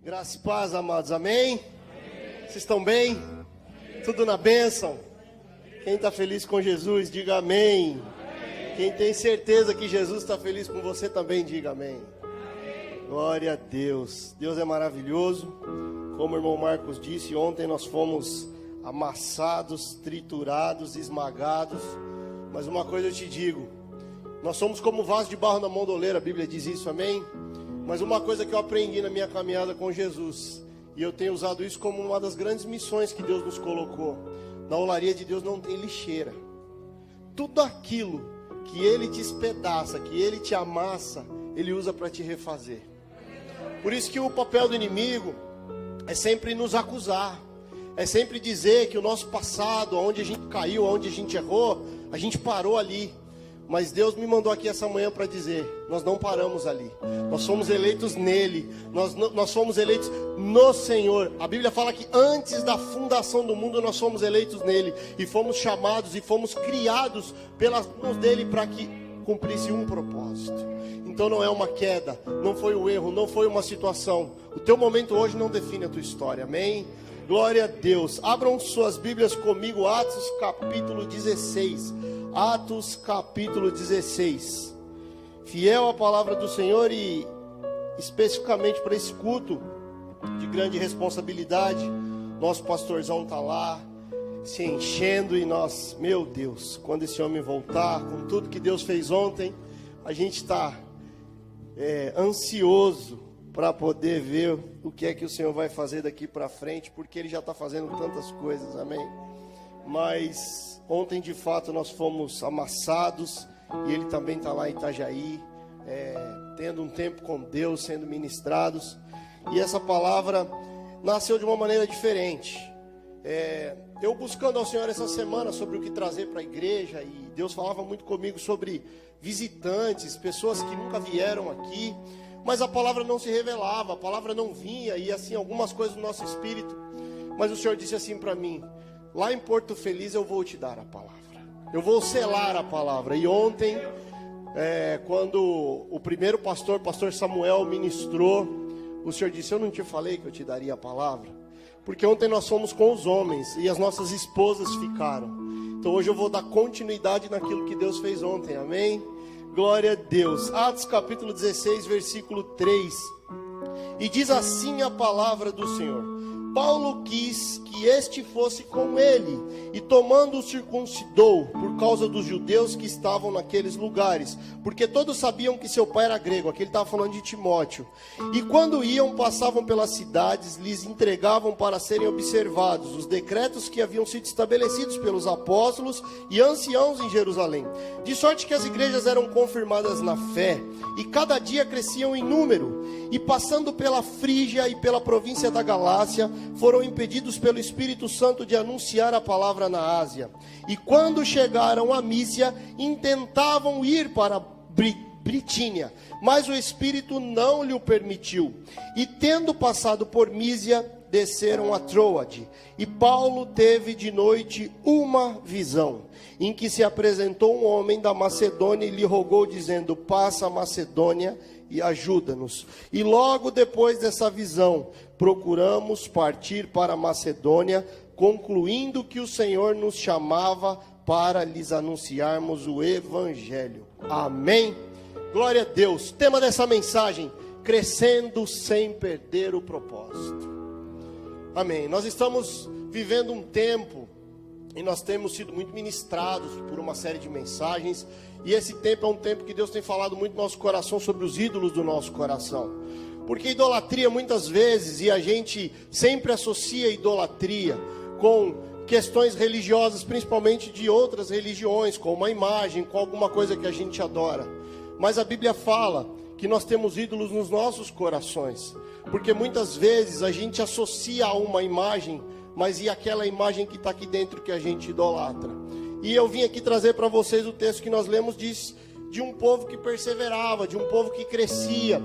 Graça e paz, amados, amém? Vocês estão bem? Tudo na bênção? Quem está feliz com Jesus, diga amém. Quem tem certeza que Jesus está feliz com você também, diga amém. Glória a Deus. Deus é maravilhoso. Como o irmão Marcos disse, ontem nós fomos amassados, triturados, esmagados. Mas uma coisa eu te digo, nós somos como vaso de barro na mão do oleiro, a Bíblia diz isso, amém? Mas uma coisa que eu aprendi na minha caminhada com Jesus, e eu tenho usado isso como uma das grandes missões que Deus nos colocou: na olaria de Deus não tem lixeira. Tudo aquilo que Ele te espedaça, que Ele te amassa, Ele usa para te refazer. Por isso que o papel do inimigo é sempre nos acusar, é sempre dizer que o nosso passado, onde a gente caiu, onde a gente errou, a gente parou ali. Mas Deus me mandou aqui essa manhã para dizer: nós não paramos ali, nós somos eleitos nele, nós fomos eleitos no Senhor. A Bíblia fala que antes da fundação do mundo nós fomos eleitos nele, e fomos chamados e fomos criados pelas mãos dele para que cumprisse um propósito. Então não é uma queda, não foi um erro, não foi uma situação. O teu momento hoje não define a tua história, amém? Glória a Deus. Abram suas Bíblias comigo, Atos capítulo 16. Atos capítulo 16. Fiel à palavra do Senhor, e especificamente para esse culto de grande responsabilidade, nosso pastorzão está lá se enchendo, e nós, meu Deus, quando esse homem voltar, com tudo que Deus fez ontem, a gente está ansioso para poder ver o que é que o Senhor vai fazer daqui para frente, porque Ele já está fazendo tantas coisas, amém? Mas ontem de fato nós fomos amassados, e Ele também está lá em Itajaí, tendo um tempo com Deus, sendo ministrados. E essa palavra nasceu de uma maneira diferente. Eu buscando ao Senhor essa semana sobre o que trazer para a igreja, e Deus falava muito comigo sobre visitantes, pessoas que nunca vieram aqui, mas a palavra não se revelava, a palavra não vinha, e assim algumas coisas do nosso espírito. Mas o Senhor disse assim para mim: lá em Porto Feliz eu vou te dar a palavra, eu vou selar a palavra. E ontem, quando o primeiro pastor Samuel ministrou, o Senhor disse: eu não te falei que eu te daria a palavra? Porque ontem nós fomos com os homens e as nossas esposas ficaram. Então hoje eu vou dar continuidade naquilo que Deus fez ontem, amém? Glória a Deus. Atos capítulo 16, versículo 3. E diz assim a palavra do Senhor: Paulo quis que este fosse com ele, e tomando-o circuncidou, por causa dos judeus que estavam naqueles lugares, porque todos sabiam que seu pai era grego. Aqui ele estava falando de Timóteo. E quando iam, passavam pelas cidades, lhes entregavam para serem observados os decretos que haviam sido estabelecidos pelos apóstolos e anciãos em Jerusalém, de sorte que as igrejas eram confirmadas na fé, e cada dia cresciam em número. E passando pela Frígia e pela província da Galácia, foram impedidos pelo Espírito Santo de anunciar a palavra na Ásia. E quando chegaram a Mísia, intentavam ir para Britínia, mas o Espírito não lhe o permitiu. E tendo passado por Mísia, desceram a Troade. E Paulo teve de noite uma visão, em que se apresentou um homem da Macedônia e lhe rogou, dizendo: passa a Macedônia e ajuda-nos. E logo depois dessa visão, procuramos partir para a Macedônia, concluindo que o Senhor nos chamava para lhes anunciarmos o Evangelho. Amém? Glória a Deus. Tema dessa mensagem: crescendo sem perder o propósito. Amém. Nós estamos vivendo um tempo, e nós temos sido muito ministrados por uma série de mensagens, e esse tempo é um tempo que Deus tem falado muito no nosso coração sobre os ídolos do nosso coração. Porque idolatria muitas vezes, e a gente sempre associa idolatria com questões religiosas, principalmente de outras religiões, com uma imagem, com alguma coisa que a gente adora. Mas a Bíblia fala que nós temos ídolos nos nossos corações, porque muitas vezes a gente associa a uma imagem, mas e aquela imagem que está aqui dentro que a gente idolatra? E eu vim aqui trazer para vocês o texto que nós lemos, diz de um povo que perseverava, de um povo que crescia.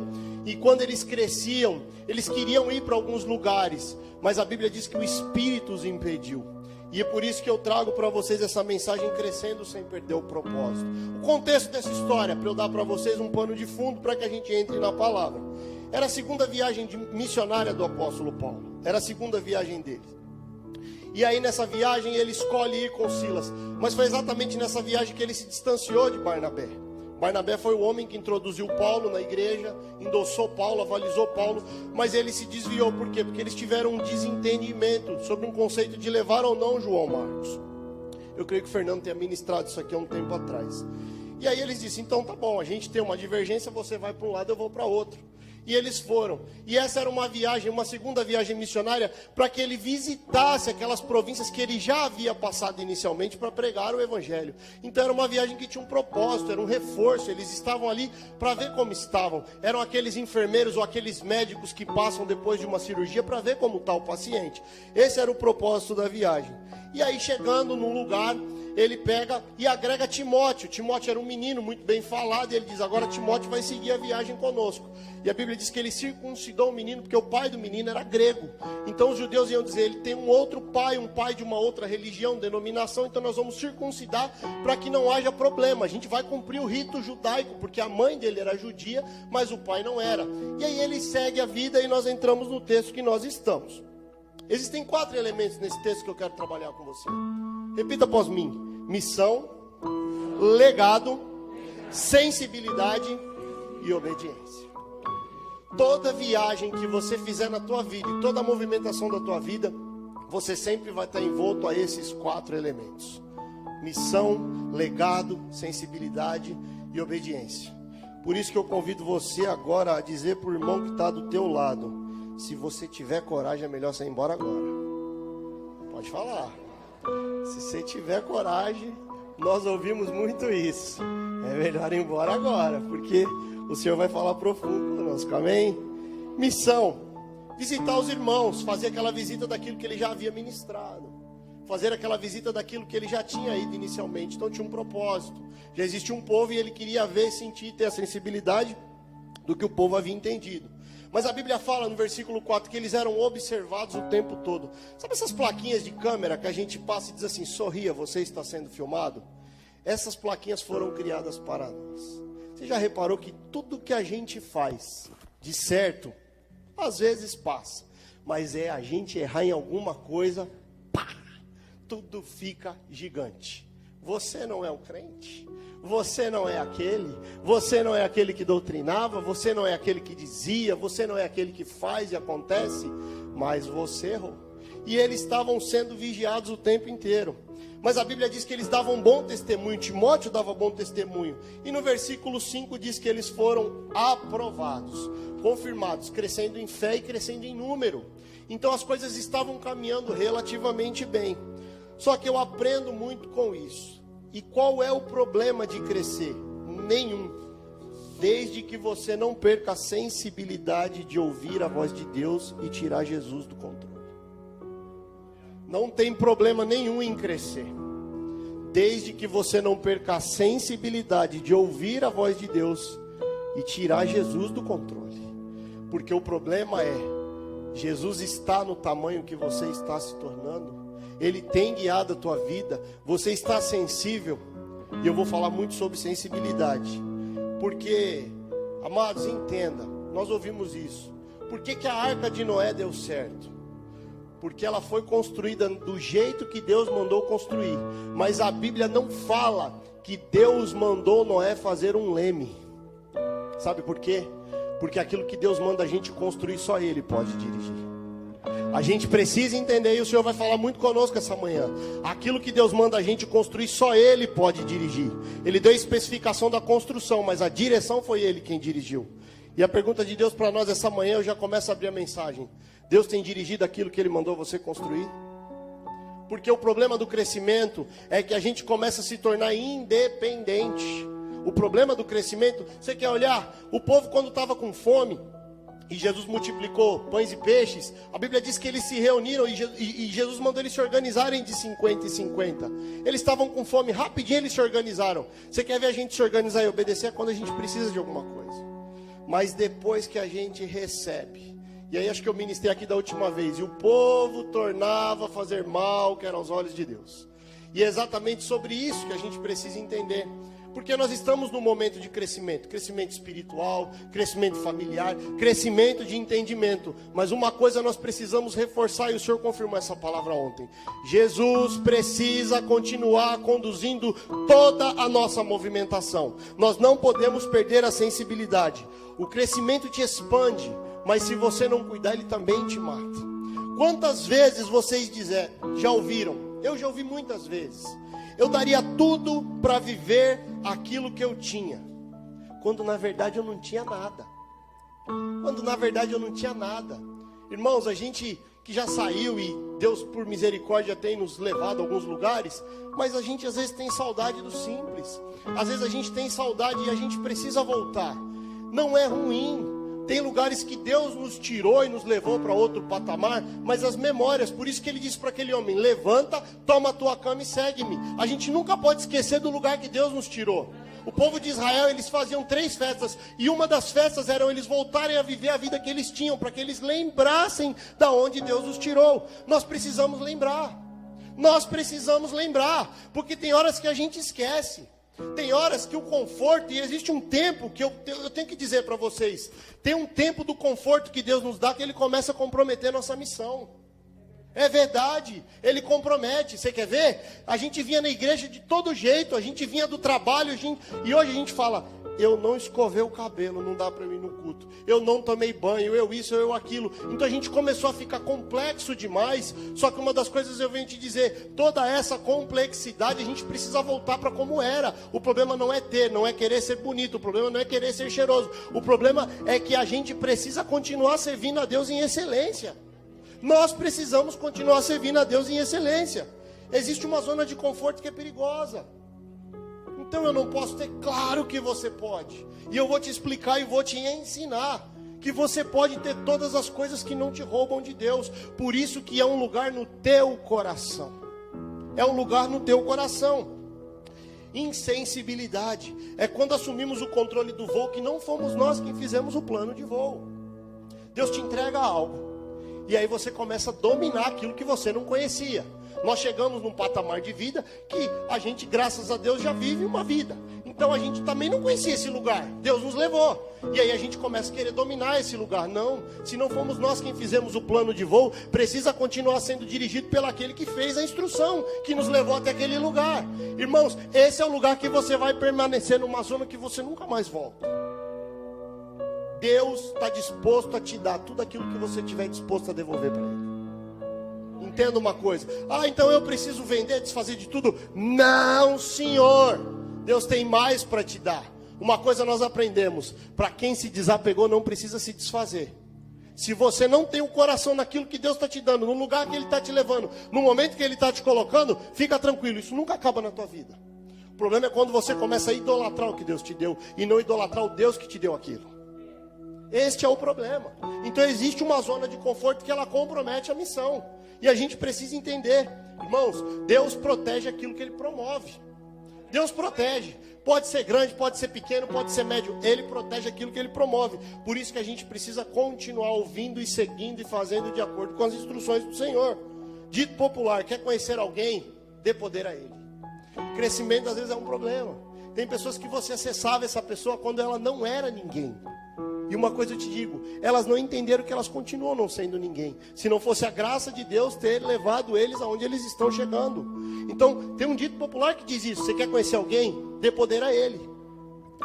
E quando eles cresciam, eles queriam ir para alguns lugares, mas a Bíblia diz que o Espírito os impediu. E é por isso que eu trago para vocês essa mensagem, crescendo sem perder o propósito. O contexto dessa história, para eu dar para vocês um pano de fundo para que a gente entre na palavra. Era a segunda viagem missionária do apóstolo Paulo. Era a segunda viagem dele. E aí nessa viagem ele escolhe ir com Silas. Mas foi exatamente nessa viagem que ele se distanciou de Barnabé. Barnabé foi o homem que introduziu Paulo na igreja, endossou Paulo, avalizou Paulo, mas ele se desviou. Por quê? Porque eles tiveram um desentendimento sobre um conceito de levar ou não João Marcos. Eu creio que o Fernando tenha ministrado isso aqui há um tempo atrás. E aí eles disseram, então tá bom, a gente tem uma divergência, você vai para um lado, eu vou para outro. E eles foram. E essa era uma viagem, uma segunda viagem missionária, para que ele visitasse aquelas províncias que ele já havia passado inicialmente para pregar o evangelho. Então era uma viagem que tinha um propósito, era um reforço. Eles estavam ali para ver como estavam. Eram aqueles enfermeiros ou aqueles médicos que passam depois de uma cirurgia para ver como está o paciente. Esse era o propósito da viagem. E aí chegando num lugar, ele pega e agrega Timóteo. Timóteo era um menino muito bem falado, e ele diz, agora Timóteo vai seguir a viagem conosco. E a Bíblia diz que ele circuncidou o menino, porque o pai do menino era grego. Então os judeus iam dizer, ele tem um outro pai, um pai de uma outra religião, denominação, então nós vamos circuncidar para que não haja problema. A gente vai cumprir o rito judaico, porque a mãe dele era judia, mas o pai não era. E aí ele segue a vida e nós entramos no texto que nós estamos. Existem 4 elementos nesse texto que eu quero trabalhar com você. Repita após mim: missão, legado, sensibilidade e obediência. Toda viagem que você fizer na tua vida e toda a movimentação da tua vida, você sempre vai estar envolto a esses 4 elementos: missão, legado, sensibilidade e obediência. Por isso que eu convido você agora a dizer para o irmão que está do teu lado: se você tiver coragem, é melhor você ir embora agora. Pode falar. Se você tiver coragem, nós ouvimos muito isso. É melhor ir embora agora, porque o Senhor vai falar profundo conosco. Amém? Missão: visitar os irmãos, fazer aquela visita daquilo que ele já havia ministrado, fazer aquela visita daquilo que ele já tinha ido inicialmente. Então tinha um propósito. Já existia um povo e ele queria ver, sentir, ter a sensibilidade do que o povo havia entendido. Mas a Bíblia fala no versículo 4 que eles eram observados o tempo todo. Sabe essas plaquinhas de câmera que a gente passa e diz assim: sorria, você está sendo filmado? Essas plaquinhas foram criadas para nós. Você já reparou que tudo que a gente faz de certo, às vezes passa, mas a gente errar em alguma coisa, pá, tudo fica gigante. Você não é o crente, você não é aquele que doutrinava, você não é aquele que dizia, você não é aquele que faz e acontece, mas você errou. E eles estavam sendo vigiados o tempo inteiro. Mas a Bíblia diz que eles davam bom testemunho, Timóteo dava bom testemunho. E no versículo 5 diz que eles foram aprovados, confirmados, crescendo em fé e crescendo em número. Então as coisas estavam caminhando relativamente bem. Só que eu aprendo muito com isso. E qual é o problema de crescer? Nenhum. Desde que você não perca a sensibilidade de ouvir a voz de Deus e tirar Jesus do controle. Não tem problema nenhum em crescer. Desde que você não perca a sensibilidade de ouvir a voz de Deus e tirar Jesus do controle. Porque o problema é, Jesus está no tamanho que você está se tornando. Ele tem guiado a tua vida. Você está sensível. E eu vou falar muito sobre sensibilidade. Porque, amados, entenda, nós ouvimos isso. Por que a arca de Noé deu certo? Porque ela foi construída do jeito que Deus mandou construir. Mas a Bíblia não fala que Deus mandou Noé fazer um leme. Sabe por quê? Porque aquilo que Deus manda a gente construir, só Ele pode dirigir. A gente precisa entender, e o Senhor vai falar muito conosco essa manhã. Aquilo que Deus manda a gente construir, só Ele pode dirigir. Ele deu a especificação da construção, mas a direção foi Ele quem dirigiu. E a pergunta de Deus para nós essa manhã, eu já começo a abrir a mensagem: Deus tem dirigido aquilo que Ele mandou você construir? Porque o problema do crescimento é que a gente começa a se tornar independente. O problema do crescimento, você quer olhar? O povo quando estava com fome, e Jesus multiplicou pães e peixes, a Bíblia diz que eles se reuniram e Jesus mandou eles se organizarem de 50 em 50. Eles estavam com fome, rapidinho eles se organizaram. Você quer ver a gente se organizar e obedecer? É quando a gente precisa de alguma coisa. Mas depois que a gente recebe, e aí acho que eu ministrei aqui da última vez, e o povo tornava a fazer mal, que era aos olhos de Deus. E é exatamente sobre isso que a gente precisa entender. Porque nós estamos num momento de crescimento. Crescimento espiritual, crescimento familiar, crescimento de entendimento. Mas uma coisa nós precisamos reforçar, e o Senhor confirmou essa palavra ontem. Jesus precisa continuar conduzindo toda a nossa movimentação. Nós não podemos perder a sensibilidade. O crescimento te expande, mas se você não cuidar, ele também te mata. Quantas vezes vocês já ouviram? Eu já ouvi muitas vezes. Eu daria tudo para viver aquilo que eu tinha, quando na verdade eu não tinha nada. Irmãos, a gente que já saiu e Deus por misericórdia tem nos levado a alguns lugares, mas a gente às vezes tem saudade do simples. Às vezes a gente tem saudade e a gente precisa voltar. Não é ruim. Tem lugares que Deus nos tirou e nos levou para outro patamar, mas as memórias, por isso que ele disse para aquele homem: levanta, toma a tua cama e segue-me. A gente nunca pode esquecer do lugar que Deus nos tirou. O povo de Israel, eles faziam 3 festas, e uma das festas era eles voltarem a viver a vida que eles tinham, para que eles lembrassem da onde Deus os tirou. Nós precisamos lembrar, porque tem horas que a gente esquece. Tem horas que o conforto, e existe um tempo que eu tenho que dizer para vocês, tem um tempo do conforto que Deus nos dá, que Ele começa a comprometer a nossa missão. É verdade, Ele compromete. Você quer ver? A gente vinha na igreja de todo jeito, a gente vinha do trabalho, e hoje a gente fala: eu não escovei o cabelo, não dá para mim ir no culto. Eu não tomei banho, eu isso, eu aquilo. Então a gente começou a ficar complexo demais. Só que uma das coisas eu venho te dizer: toda essa complexidade a gente precisa voltar para como era. O problema não é não é querer ser bonito. O problema não é querer ser cheiroso. O problema é que a gente precisa continuar servindo a Deus em excelência. Nós precisamos continuar servindo a Deus em excelência. Existe uma zona de conforto que é perigosa. Então eu não posso ter. Claro que você pode. E eu vou te explicar e vou te ensinar que você pode ter todas as coisas que não te roubam de Deus. Por isso que é um lugar no teu coração. É um lugar no teu coração. Insensibilidade é quando assumimos o controle do voo, que não fomos nós quem fizemos o plano de voo. Deus te entrega algo, e aí você começa a dominar aquilo que você não conhecia. Nós chegamos num patamar de vida que a gente, graças a Deus, já vive uma vida. Então a gente também não conhecia esse lugar. Deus nos levou. E aí a gente começa a querer dominar esse lugar. Não, se não fomos nós quem fizemos o plano de voo, precisa continuar sendo dirigido pelo aquele que fez a instrução, que nos levou até aquele lugar. Irmãos, esse é o lugar que você vai permanecer numa zona que você nunca mais volta. Deus está disposto a te dar tudo aquilo que você estiver disposto a devolver para Ele. Entenda uma coisa: então eu preciso vender, desfazer de tudo. Não, Senhor. Deus tem mais para te dar. Uma coisa nós aprendemos: para quem se desapegou não precisa se desfazer. Se você não tem o coração naquilo que Deus está te dando, no lugar que Ele está te levando, no momento que Ele está te colocando, fica tranquilo, isso nunca acaba na tua vida. O problema é quando você começa a idolatrar o que Deus te deu e não idolatrar o Deus que te deu aquilo. Este é o problema. Então existe uma zona de conforto que ela compromete a missão. E a gente precisa entender, irmãos, Deus protege aquilo que Ele promove. Deus protege. Pode ser grande, pode ser pequeno, pode ser médio. Ele protege aquilo que Ele promove. Por isso que a gente precisa continuar ouvindo e seguindo e fazendo de acordo com as instruções do Senhor. Dito popular: quer conhecer alguém? Dê poder a Ele. Crescimento às vezes é um problema. Tem pessoas que você acessava essa pessoa quando ela não era ninguém. E uma coisa eu te digo: elas não entenderam que elas continuam não sendo ninguém, se não fosse a graça de Deus ter levado eles aonde eles estão chegando. Então tem um dito popular que diz isso: você quer conhecer alguém? Dê poder a ele.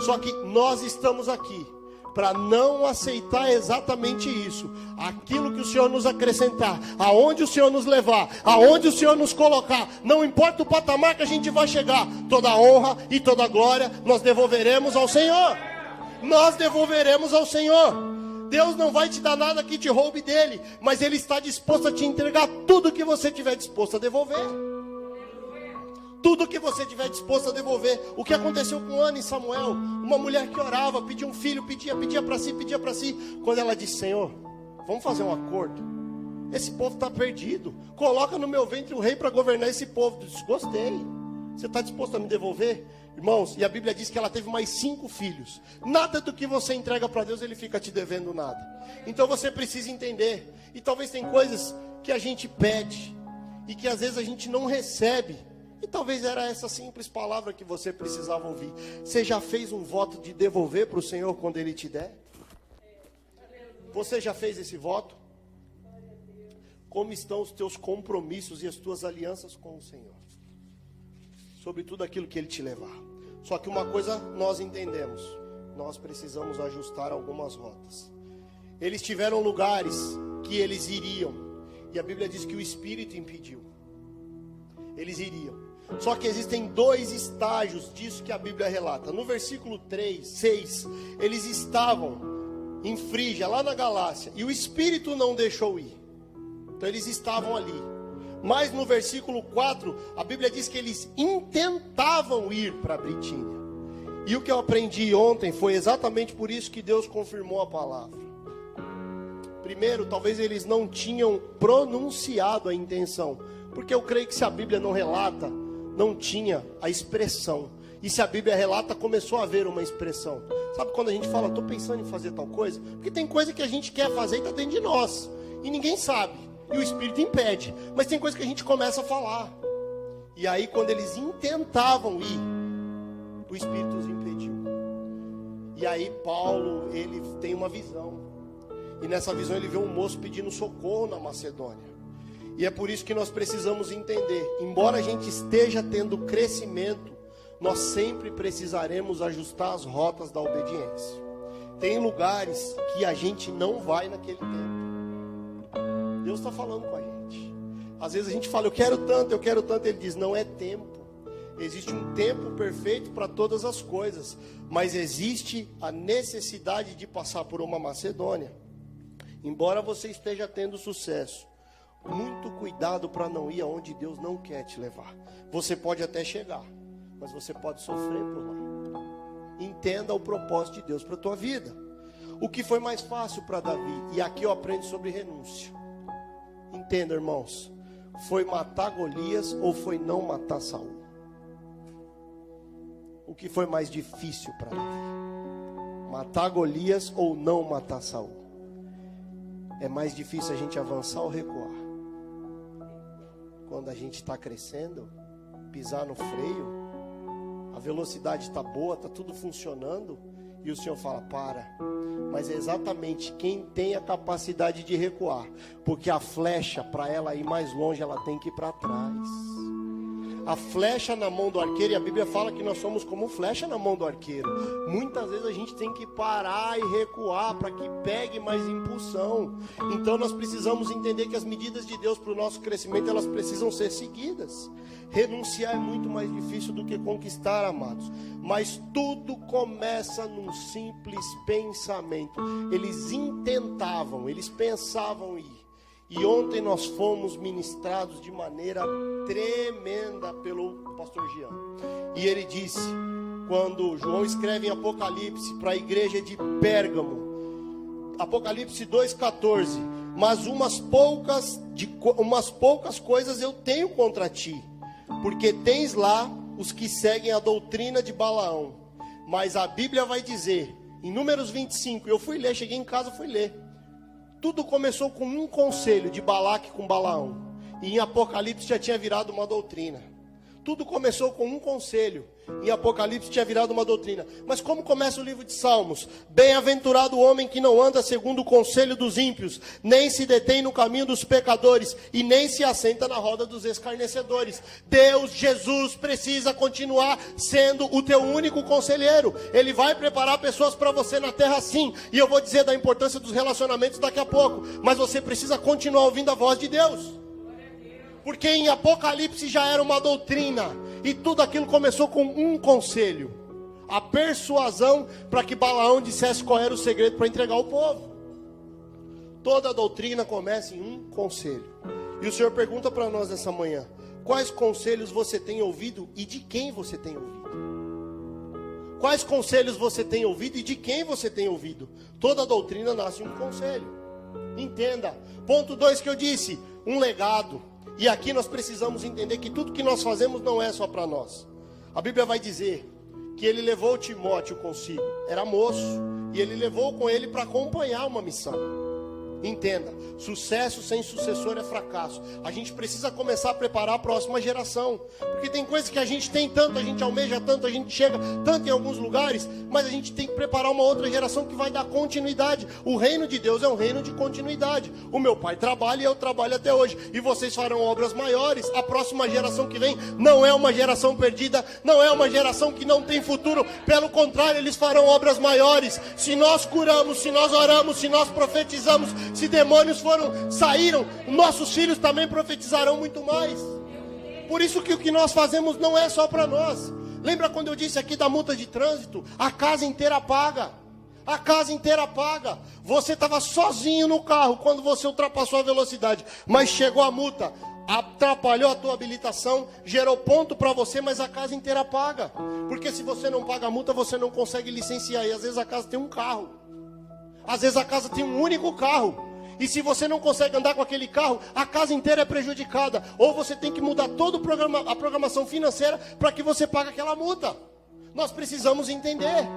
Só que nós estamos aqui para não aceitar exatamente isso. Aquilo que o Senhor nos acrescentar, aonde o Senhor nos levar, aonde o Senhor nos colocar, não importa o patamar que a gente vai chegar, toda honra e toda glória nós devolveremos ao Senhor. Nós devolveremos ao Senhor. Deus não vai te dar nada que te roube dele, mas Ele está disposto a te entregar tudo que você estiver disposto a devolver. Tudo que você estiver disposto a devolver. O que aconteceu com Ana e Samuel? Uma mulher que orava, pedia um filho, pedia para si. Quando ela disse: Senhor, vamos fazer um acordo. Esse povo está perdido. Coloca no meu ventre o rei para governar esse povo. Eu disse: gostei. Você está disposto a me devolver? Irmãos, e a Bíblia diz que ela teve mais 5 filhos. Nada do que você entrega para Deus, Ele fica te devendo nada. Então você precisa entender. E talvez tem coisas que a gente pede e que às vezes a gente não recebe E talvez era essa simples palavra que você precisava ouvir. Você já fez um voto de devolver para o Senhor quando Ele te der? Você já fez esse voto? Como estão os teus compromissos e as tuas alianças com o Senhor? Sobre tudo aquilo que Ele te levar. Só que uma coisa nós entendemos. Nós precisamos ajustar algumas rotas. Eles tiveram lugares que eles iriam. E a Bíblia diz que o Espírito impediu. Eles iriam. Só que existem 2 estágios disso que a Bíblia relata. No versículo 6, eles estavam em Frígia, lá na Galácia, e o Espírito não deixou ir. Então eles estavam ali. Mas no versículo 4, a Bíblia diz que eles intentavam ir para a Bitínia. E o que eu aprendi ontem foi exatamente por isso que Deus confirmou a palavra. Primeiro, talvez eles não tinham pronunciado a intenção. Porque eu creio que se a Bíblia não relata, não tinha a expressão. E se a Bíblia relata, começou a haver uma expressão. Sabe quando a gente fala, estou pensando em fazer tal coisa? Porque tem coisa que a gente quer fazer e está dentro de nós. E ninguém sabe. E o Espírito impede. Mas tem coisa que a gente começa a falar. E aí quando eles intentavam ir, o Espírito os impediu. E aí Paulo, ele tem uma visão. E nessa visão ele vê um moço pedindo socorro na Macedônia. E é por isso que nós precisamos entender, embora a gente esteja tendo crescimento, nós sempre precisaremos ajustar as rotas da obediência. Tem lugares que a gente não vai naquele tempo. Deus está falando com a gente. Às vezes a gente fala, eu quero tanto. Ele diz, não é tempo. Existe um tempo perfeito para todas as coisas. Mas existe a necessidade de passar por uma Macedônia. Embora você esteja tendo sucesso, muito cuidado para não ir aonde Deus não quer te levar. Você pode até chegar, mas você pode sofrer por lá. Entenda o propósito de Deus para a tua vida. O que foi mais fácil para Davi? E aqui eu aprendo sobre renúncia. Entenda, irmãos. Foi matar Golias ou foi não matar Saul? O que foi mais difícil para Davi? Matar Golias ou não matar Saul? É mais difícil a gente avançar ou recuar? Quando a gente está crescendo, pisar no freio, a velocidade está boa, está tudo funcionando, e o Senhor fala, para. Mas é exatamente quem tem a capacidade de recuar, porque a flecha, para ela ir mais longe, ela tem que ir para trás. A flecha na mão do arqueiro, e a Bíblia fala que nós somos como flecha na mão do arqueiro. Muitas vezes a gente tem que parar e recuar para que pegue mais impulsão. Então nós precisamos entender que as medidas de Deus para o nosso crescimento, elas precisam ser seguidas. Renunciar é muito mais difícil do que conquistar, amados. Mas tudo começa num simples pensamento. Eles intentavam, eles pensavam ir. E ontem nós fomos ministrados de maneira tremenda pelo pastor Jean. E ele disse, quando João escreve em Apocalipse para a igreja de Pérgamo, Apocalipse 2,14, mas umas poucas coisas eu tenho contra ti, porque tens lá os que seguem a doutrina de Balaão. Mas a Bíblia vai dizer, em Números 25, eu fui ler, cheguei em casa, fui ler. Tudo começou com um conselho de Balaque com Balaão. E em Apocalipse já tinha virado uma doutrina. Tudo começou com um conselho. Em Apocalipse tinha virado uma doutrina. Mas como começa o livro de Salmos? Bem-aventurado o homem que não anda segundo o conselho dos ímpios, nem se detém no caminho dos pecadores, e nem se assenta na roda dos escarnecedores. Deus, Jesus, precisa continuar sendo o teu único conselheiro. Ele vai preparar pessoas para você na terra sim. E eu vou dizer da importância dos relacionamentos daqui a pouco. Mas você precisa continuar ouvindo a voz de Deus. Porque em Apocalipse já era uma doutrina. E tudo aquilo começou com um conselho. A persuasão para que Balaão dissesse qual era o segredo para entregar o povo. Toda doutrina começa em um conselho. E o Senhor pergunta para nós nessa manhã: quais conselhos você tem ouvido e de quem você tem ouvido? Quais conselhos você tem ouvido e de quem você tem ouvido? Toda doutrina nasce em um conselho. Entenda. Ponto 2 que eu disse: um legado. E aqui nós precisamos entender que tudo que nós fazemos não é só para nós. A Bíblia vai dizer que ele levou Timóteo consigo. Era moço. E ele levou com ele para acompanhar uma missão. Entenda, sucesso sem sucessor é fracasso. A gente precisa começar a preparar a próxima geração, porque tem coisas que a gente tem tanto, a gente almeja tanto, a gente chega tanto em alguns lugares, mas a gente tem que preparar uma outra geração que vai dar continuidade. O reino de Deus é um reino de continuidade. O meu pai trabalha e eu trabalho até hoje, e vocês farão obras maiores. A próxima geração que vem não é uma geração perdida, não é uma geração que não tem futuro, pelo contrário, eles farão obras maiores. Se nós curamos, se nós oramos, se nós profetizamos, se demônios saíram, nossos filhos também profetizarão muito mais. Por isso que o que nós fazemos não é só para nós. Lembra quando eu disse aqui da multa de trânsito? A casa inteira paga. A casa inteira paga. Você estava sozinho no carro quando você ultrapassou a velocidade, mas chegou a multa, atrapalhou a tua habilitação, gerou ponto para você, mas a casa inteira paga. Porque se você não paga a multa, você não consegue licenciar. E às vezes a casa tem um carro. Às vezes a casa tem um único carro. E se você não consegue andar com aquele carro, a casa inteira é prejudicada. Ou você tem que mudar toda a programação financeira para que você pague aquela multa. Nós precisamos entender.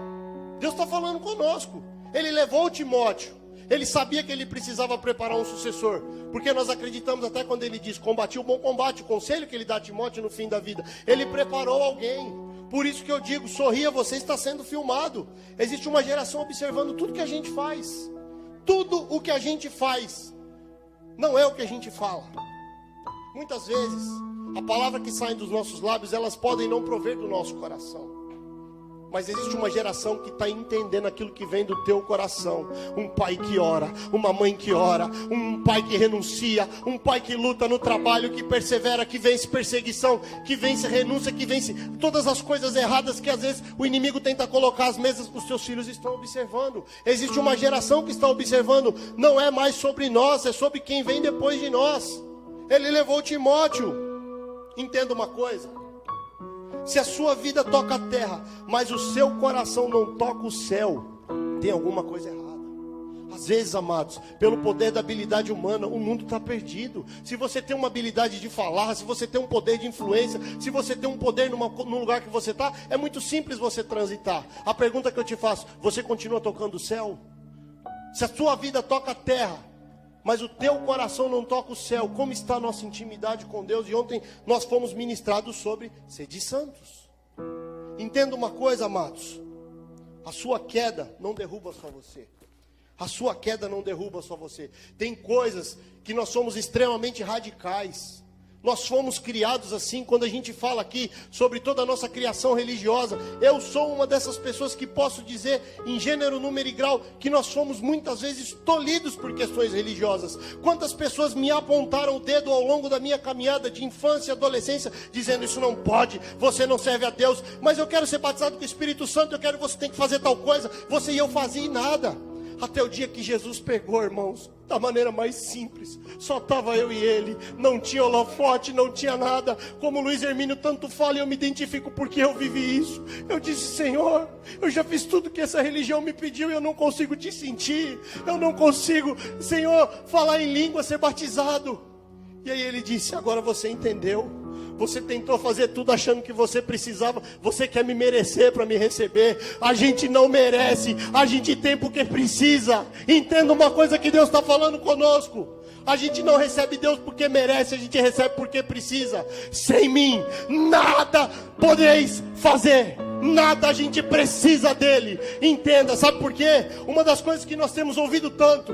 Deus está falando conosco. Ele levou Timóteo. Ele sabia que ele precisava preparar um sucessor. Porque nós acreditamos até quando ele diz, combati o bom combate. O conselho que ele dá a Timóteo no fim da vida. Ele preparou alguém. Por isso que eu digo, sorria, você está sendo filmado. Existe uma geração observando tudo que a gente faz. Tudo o que a gente faz não é o que a gente fala. Muitas vezes, a palavra que sai dos nossos lábios, elas podem não prover do nosso coração. Mas existe uma geração que está entendendo aquilo que vem do teu coração. Um pai que ora, uma mãe que ora, um pai que renuncia, um pai que luta no trabalho, que persevera, que vence perseguição, que vence renúncia, que vence todas as coisas erradas que às vezes o inimigo tenta colocar às mesas. Os seus filhos estão observando. Existe uma geração que está observando. Não é mais sobre nós, é sobre quem vem depois de nós. Ele levou Timóteo. Entenda uma coisa. Se a sua vida toca a terra, mas o seu coração não toca o céu, tem alguma coisa errada. Às vezes, amados, pelo poder da habilidade humana, o mundo está perdido. Se você tem uma habilidade de falar, se você tem um poder de influência, se você tem um poder no lugar que você está, é muito simples você transitar. A pergunta que eu te faço, você continua tocando o céu? Se a sua vida toca a terra, mas o teu coração não toca o céu, como está a nossa intimidade com Deus? E ontem nós fomos ministrados sobre sede santos. Entenda uma coisa, amados. A sua queda não derruba só você. A sua queda não derruba só você. Tem coisas que nós somos extremamente radicais. Nós fomos criados assim. Quando a gente fala aqui sobre toda a nossa criação religiosa, eu sou uma dessas pessoas que posso dizer, em gênero, número e grau, que nós fomos muitas vezes tolhidos por questões religiosas. Quantas pessoas me apontaram o dedo ao longo da minha caminhada de infância e adolescência, dizendo, isso não pode, você não serve a Deus, mas eu quero ser batizado com o Espírito Santo, eu quero que você tem que fazer tal coisa. Você e eu fazia e nada. Até o dia que Jesus pegou, irmãos, da maneira mais simples. Só estava eu e ele, não tinha holofote, não tinha nada. Como o Luiz Hermínio tanto fala, e eu me identifico porque eu vivi isso. Eu disse, Senhor, eu já fiz tudo que essa religião me pediu e eu não consigo te sentir. Eu não consigo, Senhor, falar em língua, ser batizado. E aí ele disse, agora você entendeu. Você tentou fazer tudo achando que você precisava. Você quer me merecer para me receber. A gente não merece. A gente tem porque precisa. Entenda uma coisa que Deus está falando conosco. A gente não recebe Deus porque merece. A gente recebe porque precisa. Sem mim, nada podeis fazer. Nada, a gente precisa dele. Entenda, sabe por quê? Uma das coisas que nós temos ouvido tanto: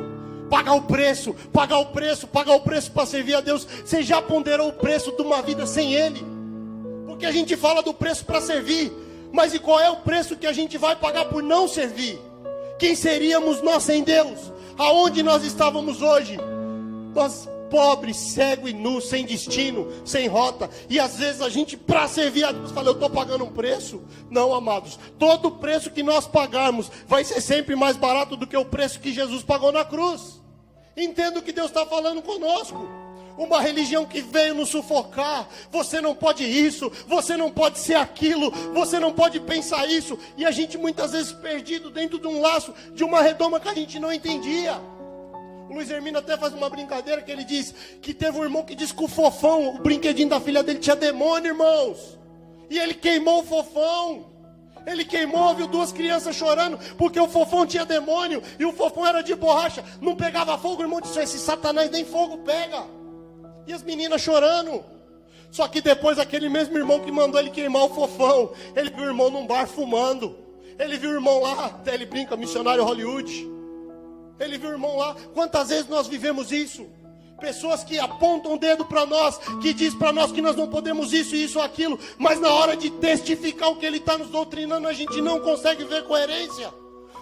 pagar o preço, pagar o preço, pagar o preço para servir a Deus. Você já ponderou o preço de uma vida sem Ele? Porque a gente fala do preço para servir, mas e qual é o preço que a gente vai pagar por não servir? Quem seríamos nós sem Deus? Aonde nós estávamos hoje? Nós pobres, cego e nu, sem destino, sem rota. E às vezes a gente, para servir a Deus, fala, eu estou pagando um preço. Não, amados, todo preço que nós pagarmos vai ser sempre mais barato do que o preço que Jesus pagou na cruz. Entenda o que Deus está falando conosco. Uma religião que veio nos sufocar. Você não pode isso, você não pode ser aquilo, você não pode pensar isso. E a gente muitas vezes perdido dentro de um laço, de uma redoma que a gente não entendia. O Luiz Hermínio até faz uma brincadeira que ele diz que teve um irmão que disse que o fofão, o brinquedinho da filha dele, tinha demônio, irmãos. E ele queimou o fofão. Ele queimou, viu 2 crianças chorando, porque o fofão tinha demônio, e o fofão era de borracha, não pegava fogo. O irmão disse, esse Satanás nem fogo pega. E as meninas chorando. Só que depois aquele mesmo irmão que mandou ele queimar o fofão, ele viu o irmão num bar fumando. Ele viu o irmão lá, até ele brinca, missionário Hollywood. Ele viu o irmão lá. Quantas vezes nós vivemos isso? Pessoas que apontam o dedo para nós, que diz para nós que nós não podemos isso ou aquilo, mas na hora de testificar o que ele está nos doutrinando, a gente não consegue ver coerência.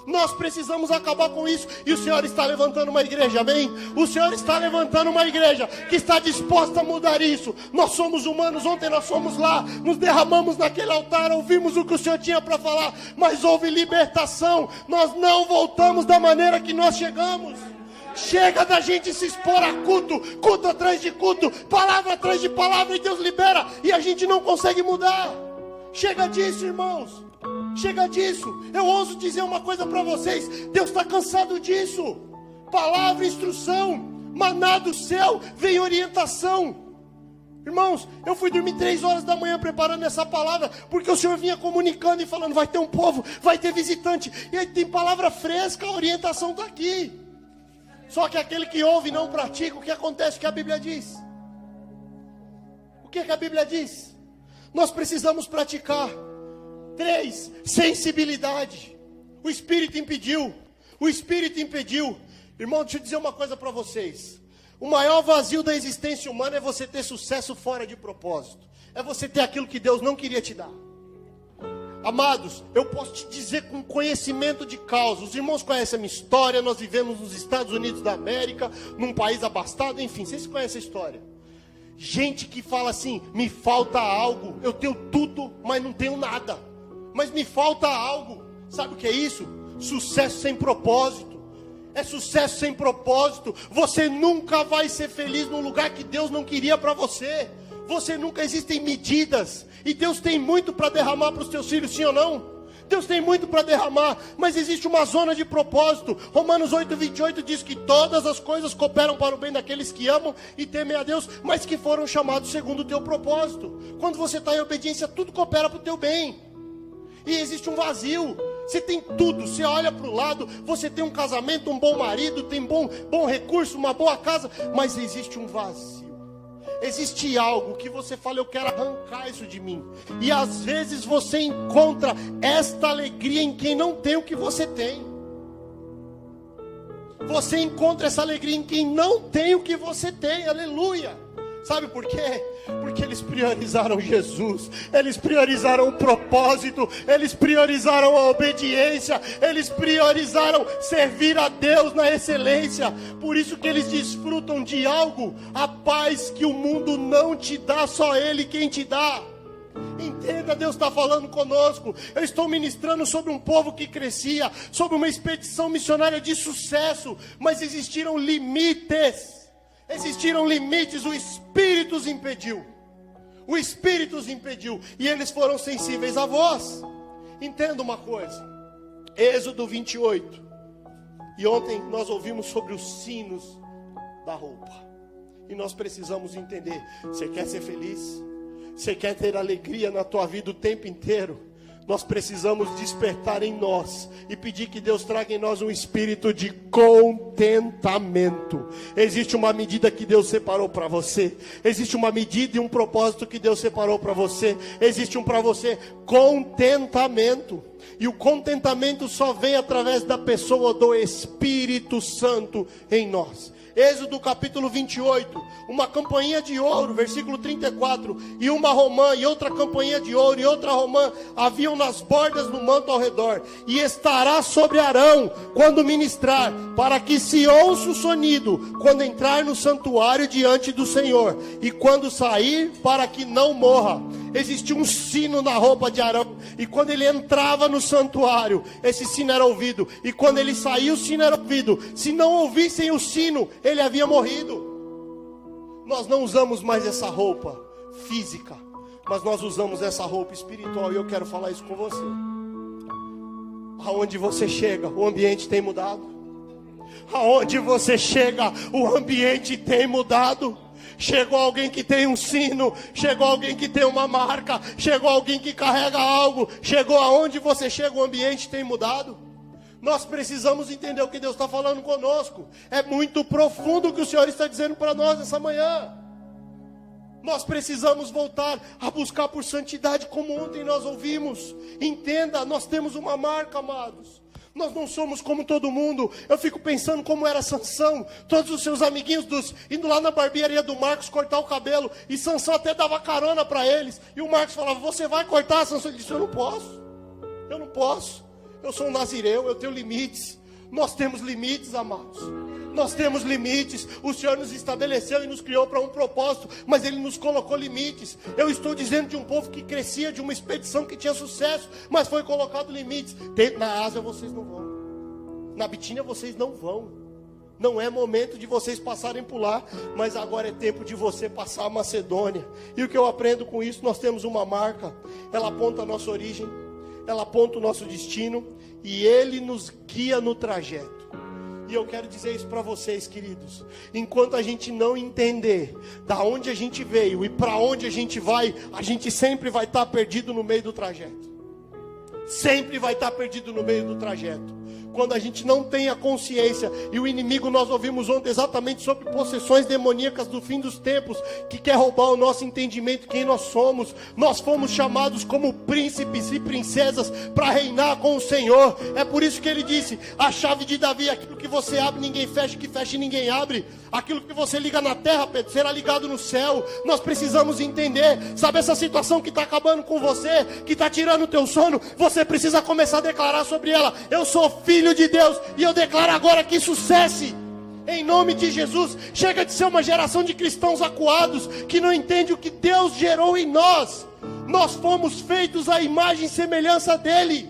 Nós precisamos acabar com isso. E o Senhor está levantando uma igreja, amém? O Senhor está levantando uma igreja que está disposta a mudar isso. Nós somos humanos. Ontem nós fomos lá, nos derramamos naquele altar, ouvimos o que o Senhor tinha para falar, mas houve libertação. Nós não voltamos da maneira que nós chegamos. Chega da gente se expor a culto, culto atrás de culto, palavra atrás de palavra, e Deus libera, e a gente não consegue mudar. Chega disso, irmãos. Chega disso. Eu ouso dizer uma coisa para vocês: Deus está cansado disso. Palavra, instrução, maná do céu, vem orientação. Irmãos, eu fui dormir 3 horas da manhã preparando essa palavra, porque o Senhor vinha comunicando e falando, vai ter um povo, vai ter visitante, e aí tem palavra fresca, a orientação está aqui. Só que aquele que ouve e não pratica, o que acontece? O que a Bíblia diz? O que a Bíblia diz? Nós precisamos praticar. 3, sensibilidade. O Espírito impediu. O Espírito impediu. Irmão, deixa eu dizer uma coisa para vocês. O maior vazio da existência humana é você ter sucesso fora de propósito. É você ter aquilo que Deus não queria te dar. Amados, eu posso te dizer com conhecimento de causa. Os irmãos conhecem a minha história. Nós vivemos nos Estados Unidos da América, num país abastado, enfim, vocês conhecem a história. Gente que fala assim, me falta algo. Eu tenho tudo, mas não tenho nada. Mas me falta algo. Sabe o que é isso? Sucesso sem propósito. É sucesso sem propósito. Você nunca vai ser feliz num lugar que Deus não queria para você. Você nunca, existem medidas. E Deus tem muito para derramar para os teus filhos, sim ou não? Deus tem muito para derramar, mas existe uma zona de propósito. Romanos 8:28 diz que todas as coisas cooperam para o bem daqueles que amam e temem a Deus, mas que foram chamados segundo o teu propósito. Quando você está em obediência, tudo coopera para o teu bem. E existe um vazio. Você tem tudo, você olha para o lado, você tem um casamento, um bom marido, tem bom recurso, uma boa casa, mas existe um vazio. Existe algo que você fala, eu quero arrancar isso de mim. E às vezes você encontra esta alegria em quem não tem o que você tem. Você encontra essa alegria em quem não tem o que você tem, aleluia. Sabe por quê? Porque eles priorizaram Jesus, eles priorizaram o propósito, eles priorizaram a obediência, eles priorizaram servir a Deus na excelência. Por isso que eles desfrutam de algo, a paz que o mundo não te dá, só Ele quem te dá. Entenda, Deus está falando conosco. Eu estou ministrando sobre um povo que crescia, sobre uma expedição missionária de sucesso, mas existiram limites. Existiram limites, o Espírito os impediu. O Espírito os impediu. E eles foram sensíveis à voz. Entenda uma coisa. Êxodo 28. E ontem nós ouvimos sobre os sinos da roupa. E nós precisamos entender. Você quer ser feliz? Você quer ter alegria na tua vida o tempo inteiro? Nós precisamos despertar em nós e pedir que Deus traga em nós um espírito de contentamento. Existe uma medida que Deus separou para você. Existe uma medida e um propósito que Deus separou para você. Existe para você contentamento. E o contentamento só vem através da pessoa do Espírito Santo em nós. Êxodo capítulo 28, uma campainha de ouro, versículo 34, e uma romã, e outra campainha de ouro, e outra romã, haviam nas bordas do manto ao redor, e estará sobre Arão, quando ministrar, para que se ouça o sonido, quando entrar no santuário diante do Senhor, e quando sair, para que não morra. Existia um sino na roupa de Arão, e quando ele entrava no santuário, esse sino era ouvido, e quando ele saía, o sino era ouvido. Se não ouvissem o sino, ele havia morrido. Nós não usamos mais essa roupa física, mas nós usamos essa roupa espiritual, e eu quero falar isso com você. Aonde você chega, o ambiente tem mudado. Aonde você chega, o ambiente tem mudado. Chegou alguém que tem um sino, chegou alguém que tem uma marca, chegou alguém que carrega algo, chegou aonde você chega, o ambiente tem mudado. Nós precisamos entender o que Deus está falando conosco. É muito profundo o que o Senhor está dizendo para nós essa manhã. Nós precisamos voltar a buscar por santidade, como ontem nós ouvimos. Entenda, nós temos uma marca, amados. Nós não somos como todo mundo. Eu fico pensando como era Sansão. Todos os seus amiguinhos indo lá na barbearia do Marcos cortar o cabelo. E Sansão até dava carona para eles. E o Marcos falava, você vai cortar, Sansão? Ele disse, eu não posso. Eu não posso. Eu sou um nazireu, eu tenho limites. Nós temos limites, amados. Nós temos limites. O Senhor nos estabeleceu e nos criou para um propósito, mas Ele nos colocou limites. Eu estou dizendo de um povo que crescia, de uma expedição que tinha sucesso, mas foi colocado limites. Na Ásia vocês não vão, na Bitínia vocês não vão. Não é momento de vocês passarem por lá, mas agora é tempo de você passar a Macedônia. E o que eu aprendo com isso? Nós temos uma marca. Ela aponta a nossa origem, ela aponta o nosso destino, e Ele nos guia no trajeto. E eu quero dizer isso para vocês, queridos. Enquanto a gente não entender da onde a gente veio e para onde a gente vai, a gente sempre vai estar perdido no meio do trajeto. Sempre vai estar perdido no meio do trajeto. Quando a gente não tem a consciência, e o inimigo, nós ouvimos ontem exatamente sobre possessões demoníacas do fim dos tempos, que quer roubar o nosso entendimento, quem nós somos. Nós fomos chamados como príncipes e princesas para reinar com o Senhor. É por isso que Ele disse, a chave de Davi, aquilo que você abre ninguém fecha, que fecha ninguém abre. Aquilo que você liga na terra, Pedro, será ligado no céu. Nós precisamos entender, sabe essa situação que está acabando com você, que está tirando o teu sono, você precisa começar a declarar sobre ela, eu sou filho de Deus, e eu declaro agora que isso cesse, em nome de Jesus. Chega de ser uma geração de cristãos acuados, que não entende o que Deus gerou em nós. Nós fomos feitos à imagem e semelhança dEle.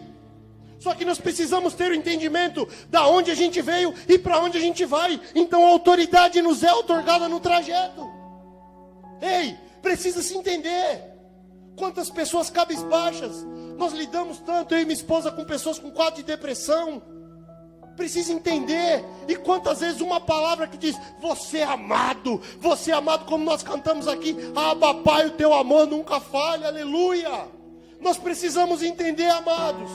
Só que nós precisamos ter o entendimento da onde a gente veio e para onde a gente vai. Então a autoridade nos é outorgada no trajeto. Ei, precisa se entender. Quantas pessoas cabisbaixas. Nós lidamos tanto, eu e minha esposa, com pessoas com quadro de depressão. Precisa entender. E quantas vezes uma palavra que diz, você é amado, como nós cantamos aqui, Abba Pai, o teu amor nunca falha, aleluia. Nós precisamos entender, amados,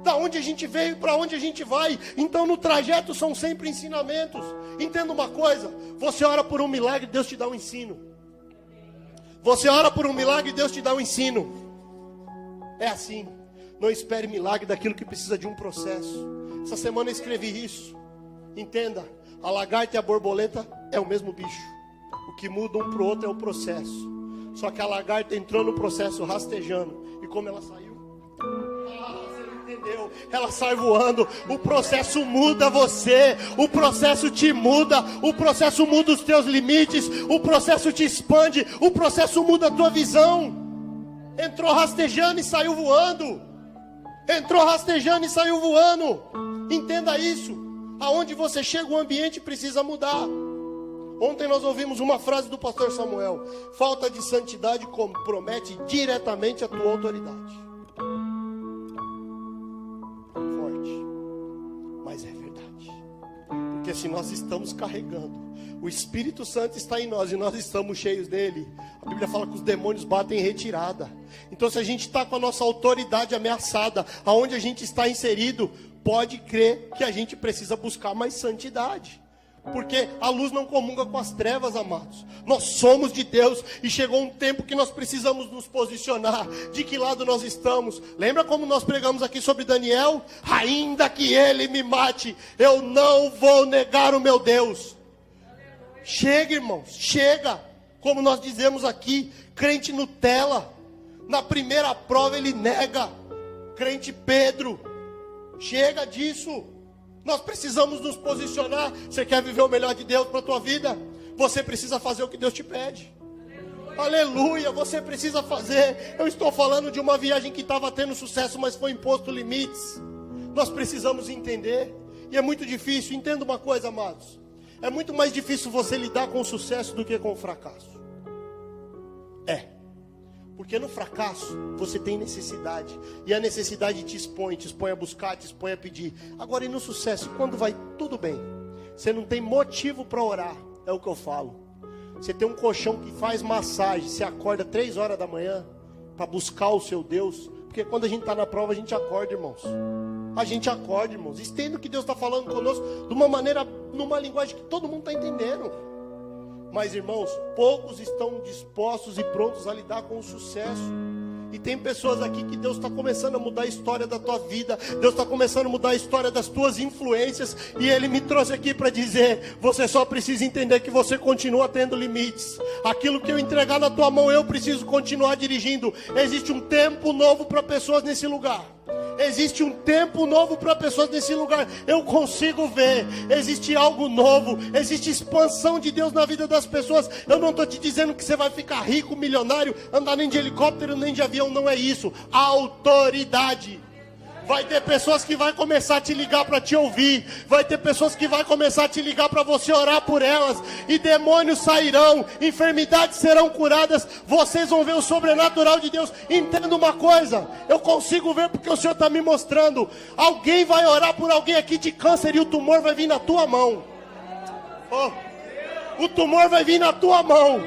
da onde a gente veio e para onde a gente vai. Então no trajeto são sempre ensinamentos. Entenda uma coisa, você ora por um milagre, Deus te dá um ensino. Você ora por um milagre, Deus te dá um ensino. É assim. Não espere milagre daquilo que precisa de um processo. Essa semana eu escrevi isso. Entenda, a lagarta e a borboleta é o mesmo bicho. O que muda um para o outro é o processo. Só que a lagarta entrou no processo rastejando. E como ela saiu? Entendeu? Ela sai voando. O processo muda você. O processo te muda. O processo muda os teus limites. O processo te expande. O processo muda a tua visão. Entrou rastejando e saiu voando. Entrou rastejando e saiu voando. Entenda isso. Aonde você chega, o ambiente precisa mudar. Ontem nós ouvimos uma frase do pastor Samuel: falta de santidade compromete diretamente a tua autoridade. Forte, mas é verdade. Porque se nós estamos carregando, o Espírito Santo está em nós e nós estamos cheios dele, a Bíblia fala que os demônios batem em retirada. Então se a gente está com a nossa autoridade ameaçada, aonde a gente está inserido, pode crer que a gente precisa buscar mais santidade. Porque a luz não comunga com as trevas, amados. Nós somos de Deus e chegou um tempo que nós precisamos nos posicionar. De que lado nós estamos? Lembra como nós pregamos aqui sobre Daniel? Ainda que ele me mate, eu não vou negar o meu Deus. Chega, irmãos, chega. Como nós dizemos aqui, crente Nutella, na primeira prova ele nega. Crente Pedro, chega disso. Nós precisamos nos posicionar. Você quer viver o melhor de Deus para a tua vida? Você precisa fazer o que Deus te pede. Aleluia, você precisa fazer. Eu estou falando de uma viagem que estava tendo sucesso, mas foi imposto limites. Nós precisamos entender. E é muito difícil, entenda uma coisa, amados. É muito mais difícil você lidar com o sucesso do que com o fracasso. Porque no fracasso você tem necessidade. E a necessidade te expõe a buscar, te expõe a pedir. Agora, e no sucesso, quando vai tudo bem, você não tem motivo para orar, é o que eu falo. Você tem um colchão que faz massagem, você acorda 3 horas da manhã para buscar o seu Deus. Porque quando a gente está na prova, a gente acorda, irmãos. A gente acorda, irmãos. Entenda o que Deus está falando conosco de uma maneira, numa linguagem que todo mundo está entendendo. Mas, irmãos, poucos estão dispostos e prontos a lidar com o sucesso. E tem pessoas aqui que Deus está começando a mudar a história da tua vida. Deus está começando a mudar a história das tuas influências. E Ele me trouxe aqui para dizer: você só precisa entender que você continua tendo limites. Aquilo que eu entregar na tua mão, eu preciso continuar dirigindo. Existe um tempo novo para pessoas nesse lugar. Existe um tempo novo para pessoas nesse lugar. Eu consigo ver. Existe algo novo. Existe expansão de Deus na vida das pessoas. Eu não estou te dizendo que você vai ficar rico, milionário, andar nem de helicóptero, nem de avião. Não é isso. Autoridade. Vai ter pessoas que vai começar a te ligar para te ouvir. Vai ter pessoas que vai começar a te ligar para você orar por elas. E demônios sairão, enfermidades serão curadas. Vocês vão ver o sobrenatural de Deus. Entenda uma coisa, eu consigo ver porque o Senhor está me mostrando. Alguém vai orar por alguém aqui de câncer e o tumor vai vir na tua mão. O tumor vai vir na tua mão.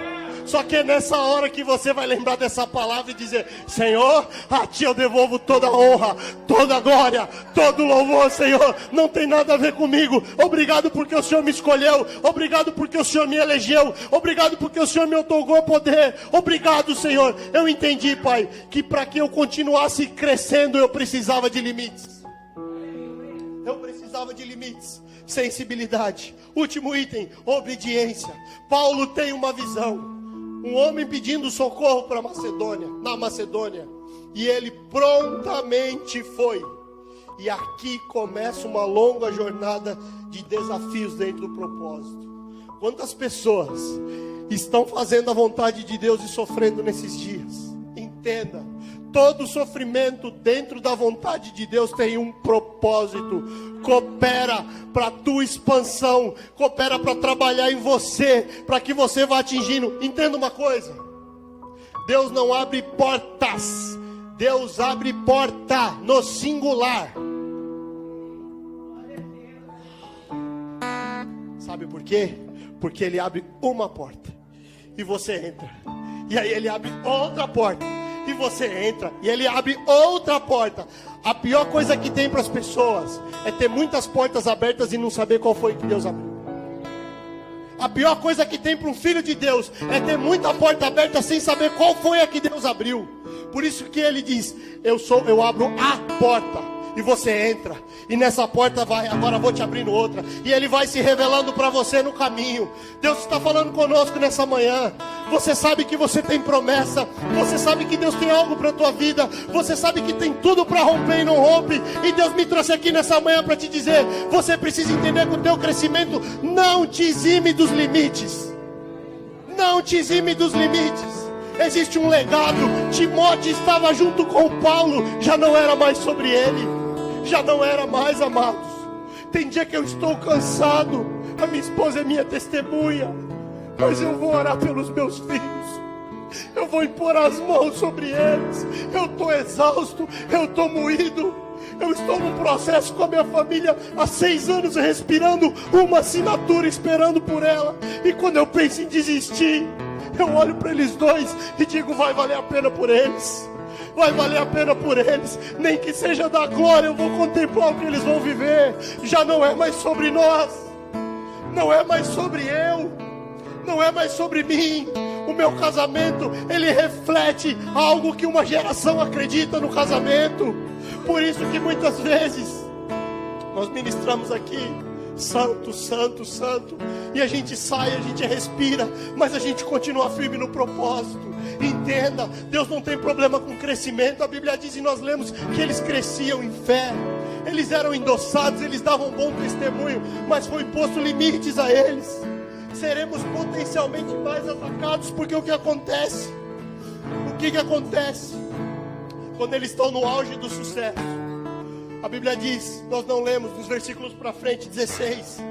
Só que é nessa hora que você vai lembrar dessa palavra e dizer: Senhor, a Ti eu devolvo toda a honra, toda a glória, todo o louvor, Senhor. Não tem nada a ver comigo. Obrigado porque o Senhor me escolheu. Obrigado porque o Senhor me elegeu. Obrigado porque o Senhor me otorgou a poder. Obrigado, Senhor. Eu entendi, Pai, que para que eu continuasse crescendo eu precisava de limites. Eu precisava de limites. Sensibilidade. Último item, obediência. Paulo tem uma visão. Um homem pedindo socorro para na Macedônia. E ele prontamente foi. E aqui começa uma longa jornada de desafios dentro do propósito. Quantas pessoas estão fazendo a vontade de Deus e sofrendo nesses dias? Entenda. Todo sofrimento dentro da vontade de Deus tem um propósito. Coopera para a tua expansão. Coopera para trabalhar em você, para que você vá atingindo. Entenda uma coisa: Deus não abre portas, Deus abre porta no singular. Sabe por quê? Porque Ele abre uma porta e você entra. E aí Ele abre outra porta e você entra, e Ele abre outra porta. A pior coisa que tem para as pessoas é ter muitas portas abertas e não saber qual foi que Deus abriu. A pior coisa que tem para um filho de Deus é ter muita porta aberta sem saber qual foi a que Deus abriu. Por isso que Ele diz: eu abro a porta e você entra, e nessa porta vai, agora vou te abrindo outra, e Ele vai se revelando para você no caminho. Deus está falando conosco nessa manhã. Você sabe que você tem promessa, você sabe que Deus tem algo para a tua vida, você sabe que tem tudo para romper e não rompe, e Deus me trouxe aqui nessa manhã para te dizer: você precisa entender que o teu crescimento não te exime dos limites. Não te exime dos limites. Existe um legado. Timóteo estava junto com Paulo, já não era mais sobre ele, já não era mais, amados. Tem dia que eu estou cansado, a minha esposa é minha testemunha, mas eu vou orar pelos meus filhos, eu vou impor as mãos sobre eles. Eu estou exausto, eu estou moído, eu estou num processo com a minha família há 6 anos, respirando uma assinatura, esperando por ela. E quando eu penso em desistir, eu olho para eles dois e digo: vai valer a pena por eles. Vai valer a pena por eles. Nem que seja da glória, eu vou contemplar o que eles vão viver. Já não é mais sobre nós, não é mais sobre eu, não é mais sobre mim. O meu casamento, ele reflete algo que uma geração acredita no casamento. Por isso que muitas vezes nós ministramos aqui: santo, santo, santo, e a gente sai, a gente respira, mas a gente continua firme no propósito. Entenda, Deus não tem problema com crescimento. A Bíblia diz, e nós lemos, que eles cresciam em fé, eles eram endossados, eles davam bom testemunho, mas foi posto limites a eles. Seremos potencialmente mais atacados, porque o que acontece? O que acontece quando eles estão no auge do sucesso? A Bíblia diz, nós não lemos, nos versículos para frente, 16,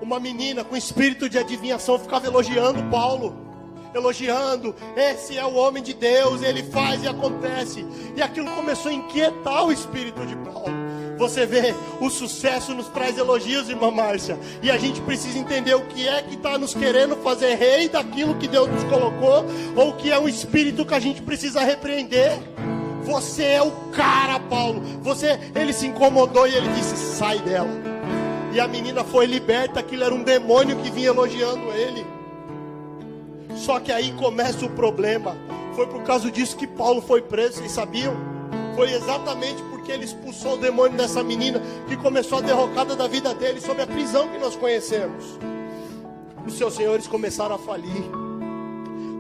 uma menina com espírito de adivinhação ficava elogiando Paulo. elogiando, esse é o homem de Deus, ele faz e acontece. E aquilo começou a inquietar o espírito de Paulo. Você vê, o sucesso nos traz elogios, irmã Márcia, e a gente precisa entender o que é que está nos querendo fazer rei daquilo que Deus nos colocou, ou o que é um espírito que a gente precisa repreender. Você é o cara, Paulo. Ele se incomodou e ele disse, sai dela. E a menina foi liberta, aquilo era um demônio que vinha elogiando ele. Só que aí começa o problema. Foi por causa disso que Paulo foi preso, vocês sabiam? Foi exatamente porque ele expulsou o demônio dessa menina que começou a derrocada da vida dele sobre a prisão que nós conhecemos. Os seus senhores começaram a falir.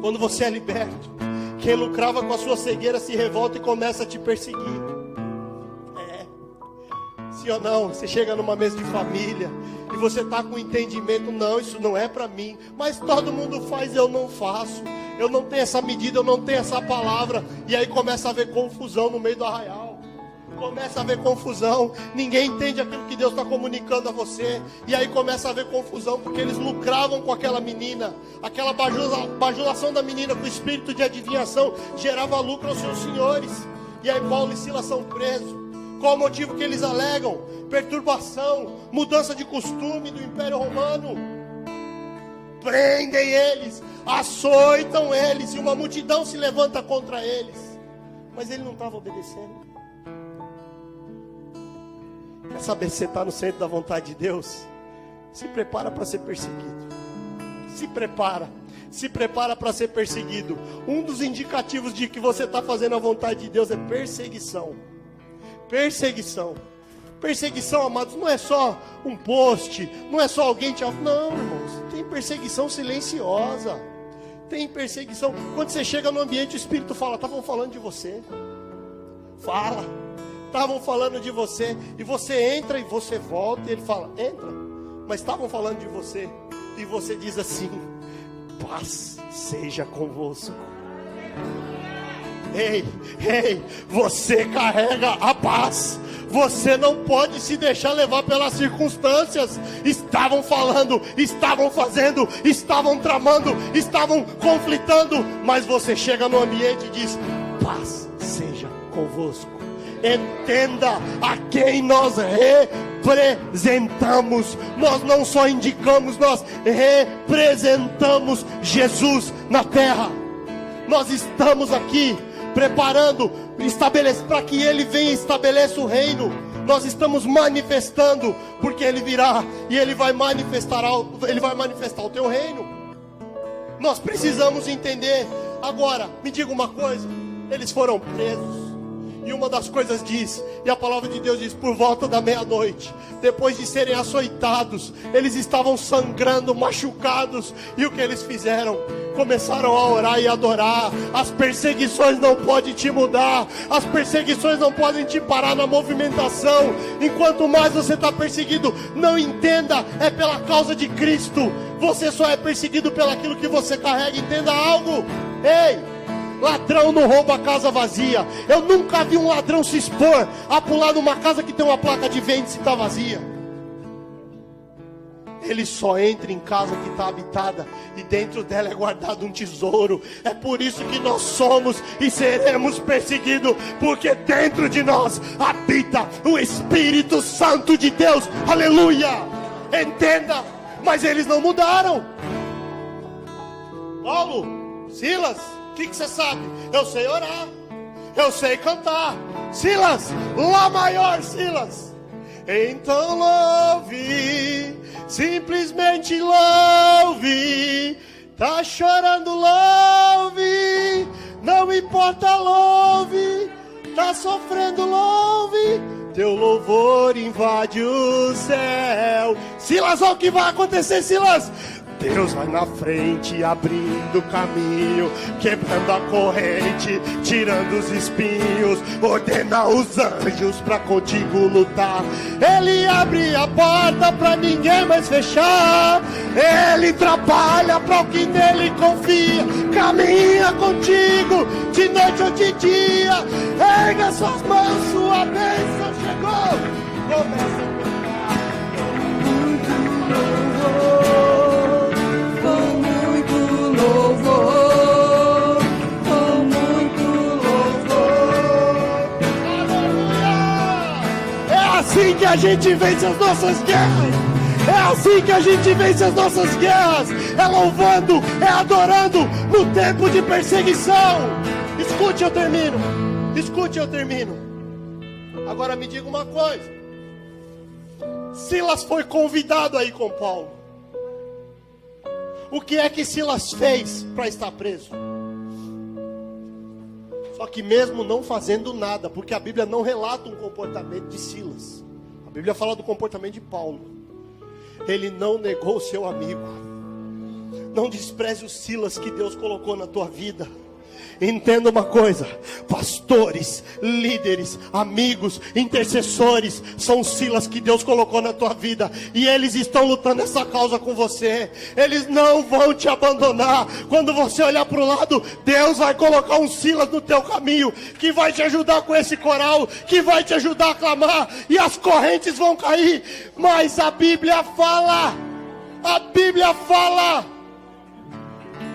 Quando você é liberto, quem lucrava com a sua cegueira se revolta e começa a te perseguir. Sim ou não? Você chega numa mesa de família e você está com entendimento, não, isso não é para mim, mas todo mundo faz, eu não faço, eu não tenho essa medida, eu não tenho essa palavra, e aí começa a haver confusão no meio do arraial, começa a haver confusão, ninguém entende aquilo que Deus está comunicando a você, e aí começa a haver confusão, porque eles lucravam com aquela menina, aquela bajulação da menina com o espírito de adivinhação, gerava lucro aos seus senhores, e aí Paulo e Silas são presos. Qual o motivo que eles alegam? Perturbação, mudança de costume do Império Romano. Prendem eles, açoitam eles, e uma multidão se levanta contra eles. Mas ele não estava obedecendo. Quer saber se você está no centro da vontade de Deus? Se prepara para ser perseguido. Se prepara para ser perseguido. Um dos indicativos de que você está fazendo a vontade de Deus é perseguição. Perseguição, amados, não é só um post, não é só alguém te... Não, irmãos, tem perseguição silenciosa. Tem perseguição. Quando você chega no ambiente, o Espírito fala, estavam falando de você. Estavam falando de você. E você entra e você volta, e ele fala, entra. Mas estavam falando de você. E você diz assim, paz seja convosco. Ei, você carrega a paz. Você não pode se deixar levar pelas circunstâncias. Estavam falando, estavam fazendo, estavam tramando, estavam conflitando, mas você chega no ambiente e diz, paz seja convosco. Entenda a quem nós representamos. Nós não só indicamos, nós representamos Jesus na terra. Nós estamos aqui preparando, para que Ele venha e estabeleça o reino. Nós estamos manifestando, porque Ele virá e Ele vai manifestar o teu reino. Nós precisamos entender. Agora, me diga uma coisa, eles foram presos. E uma das coisas diz, e a palavra de Deus diz, por volta da meia-noite, depois de serem açoitados, eles estavam sangrando, machucados, e o que eles fizeram? Começaram a orar e adorar. As perseguições não podem te mudar, as perseguições não podem te parar na movimentação. Enquanto mais você está perseguido, não entenda, é pela causa de Cristo. Você só é perseguido pelo aquilo que você carrega. Entenda algo, ei, ladrão não rouba a casa vazia. Eu nunca vi um ladrão se expor a pular numa casa que tem uma placa de vende se está vazia. Ele só entra em casa que está habitada e dentro dela é guardado um tesouro. É por isso que nós somos e seremos perseguidos, porque dentro de nós habita o Espírito Santo de Deus. Aleluia! Entenda, mas eles não mudaram. Paulo, Silas, o que você sabe? Eu sei orar, eu sei cantar. Silas, Lá maior, Silas. Então louve, simplesmente louve. Tá chorando, louve. Não importa, louve. Tá sofrendo, louve. Teu louvor invade o céu. Silas, olha o que vai acontecer, Silas. Deus vai na frente, abrindo caminho, quebrando a corrente, tirando os espinhos, ordena os anjos pra contigo lutar. Ele abre a porta pra ninguém mais fechar. Ele trabalha pra o que nele confia. Caminha contigo, de noite ou de dia. Erga suas mãos, sua bênção chegou. Começa a cantar. Muito louvor. assim que a gente vence as nossas guerras. É assim que a gente vence as nossas guerras. É louvando, é adorando no tempo de perseguição. Escute, eu termino. Escute, eu termino. Agora me diga uma coisa. Silas foi convidado a ir com Paulo. O que é que Silas fez para estar preso? Só que mesmo não fazendo nada, porque a Bíblia não relata um comportamento de Silas. A Bíblia fala do comportamento de Paulo. Ele não negou o seu amigo. Não despreze o Silas que Deus colocou na tua vida. Entenda uma coisa: pastores, líderes, amigos, intercessores são os Silas que Deus colocou na tua vida, e eles estão lutando essa causa com você. Eles não vão te abandonar. Quando você olhar para o lado, Deus vai colocar um Silas no teu caminho, que vai te ajudar com esse coral, que vai te ajudar a clamar, e as correntes vão cair. Mas a Bíblia fala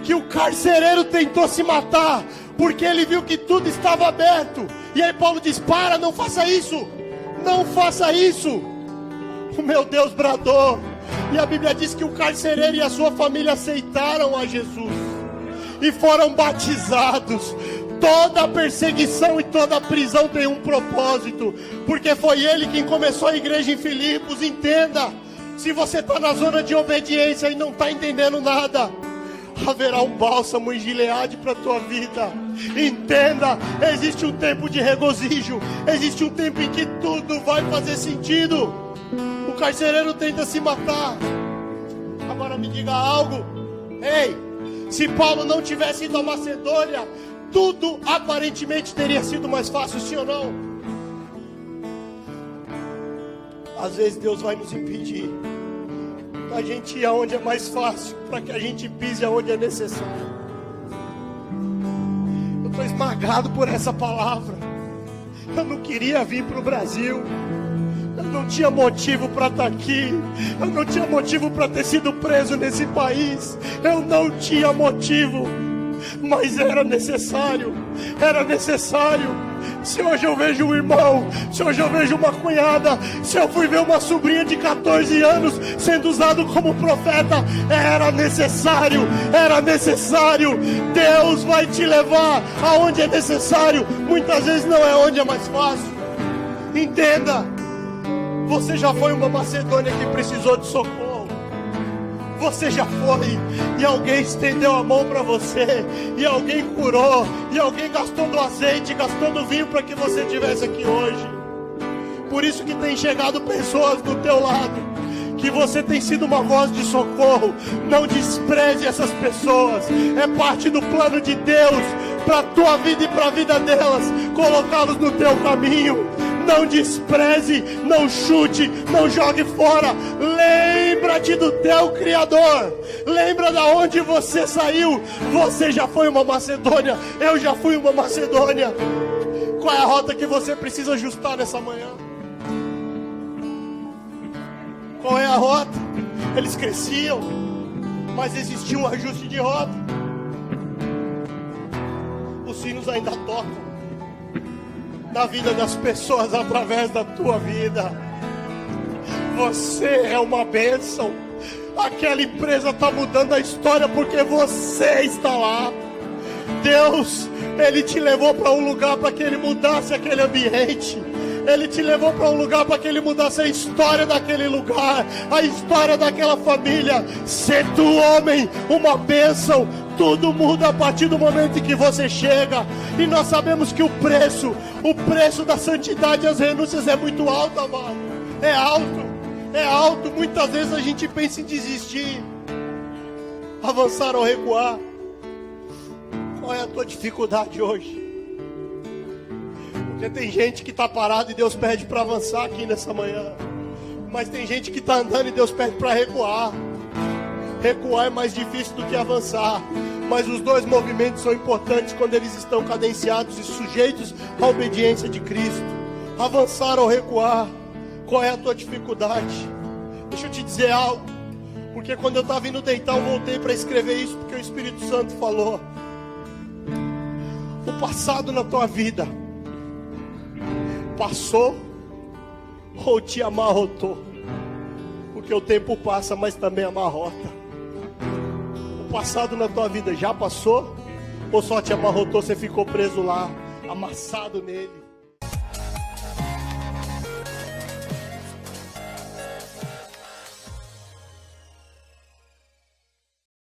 que o carcereiro tentou se matar, porque ele viu que tudo estava aberto. E aí Paulo diz: para, não faça isso. Não faça isso. O meu Deus bradou. E a Bíblia diz que o carcereiro e a sua família aceitaram a Jesus e foram batizados. Toda perseguição e toda prisão tem um propósito, porque foi ele quem começou a igreja em Filipos. Entenda, se você está na zona de obediência e não está entendendo nada, haverá um bálsamo em Gileade para a tua vida. Entenda, existe um tempo de regozijo, existe um tempo em que tudo vai fazer sentido. O carcereiro tenta se matar. Agora me diga algo. Ei, se Paulo não tivesse ido à Macedônia, tudo aparentemente teria sido mais fácil, sim ou não? Às vezes Deus vai nos impedir a gente ir aonde é mais fácil, para que a gente pise aonde é necessário. Eu estou esmagado por essa palavra. Eu não queria vir para o Brasil. Eu não tinha motivo para estar aqui. Eu não tinha motivo para ter sido preso nesse país. Eu não tinha motivo. Mas era necessário. Era necessário. Se hoje eu vejo um irmão, se hoje eu vejo uma cunhada, se eu fui ver uma sobrinha de 14 anos sendo usado como profeta, era necessário, era necessário. Deus vai te levar aonde é necessário. Muitas vezes não é onde é mais fácil. Entenda, você já foi uma Macedônia que precisou de socorro. Você já foi, e alguém estendeu a mão para você, e alguém curou, e alguém gastou do azeite, gastou do vinho para que você estivesse aqui hoje. Por isso que tem chegado pessoas do teu lado, que você tem sido uma voz de socorro. Não despreze essas pessoas. É parte do plano de Deus para a tua vida e para a vida delas, colocá-los no teu caminho. Não despreze, não chute, não jogue fora. Lembra-te do teu Criador. Lembra da onde você saiu. Você já foi uma Macedônia. Eu já fui uma Macedônia. Qual é a rota que você precisa ajustar nessa manhã? Qual é a rota? Eles cresciam, mas existia um ajuste de rota. Os sinos ainda tocam na vida das pessoas através da tua vida. Você é uma bênção. Aquela empresa está mudando a história porque você está lá. Deus, Ele te levou para um lugar para que Ele mudasse aquele ambiente. Ele te levou para um lugar para que Ele mudasse a história daquele lugar, a história daquela família. Sê tu, homem, uma bênção. Tudo muda a partir do momento em que você chega. E nós sabemos que o preço da santidade e as renúncias é muito alto, amado. É alto, é alto. Muitas vezes a gente pensa em desistir, avançar ou recuar. Qual é a tua dificuldade hoje? Porque tem gente que está parada e Deus pede para avançar aqui nessa manhã. Mas tem gente que está andando e Deus pede para recuar. Recuar é mais difícil do que avançar. Mas os dois movimentos são importantes quando eles estão cadenciados e sujeitos à obediência de Cristo. Avançar ou recuar. Qual é a tua dificuldade? Deixa eu te dizer algo. Porque quando eu estava indo deitar, eu voltei para escrever isso, porque o Espírito Santo falou. O passado na tua vida passou. ou te amarrotou. Porque o tempo passa, mas também amarrota. O passado na tua vida já passou? Ou só te amarrotou, você ficou preso lá, amassado nele?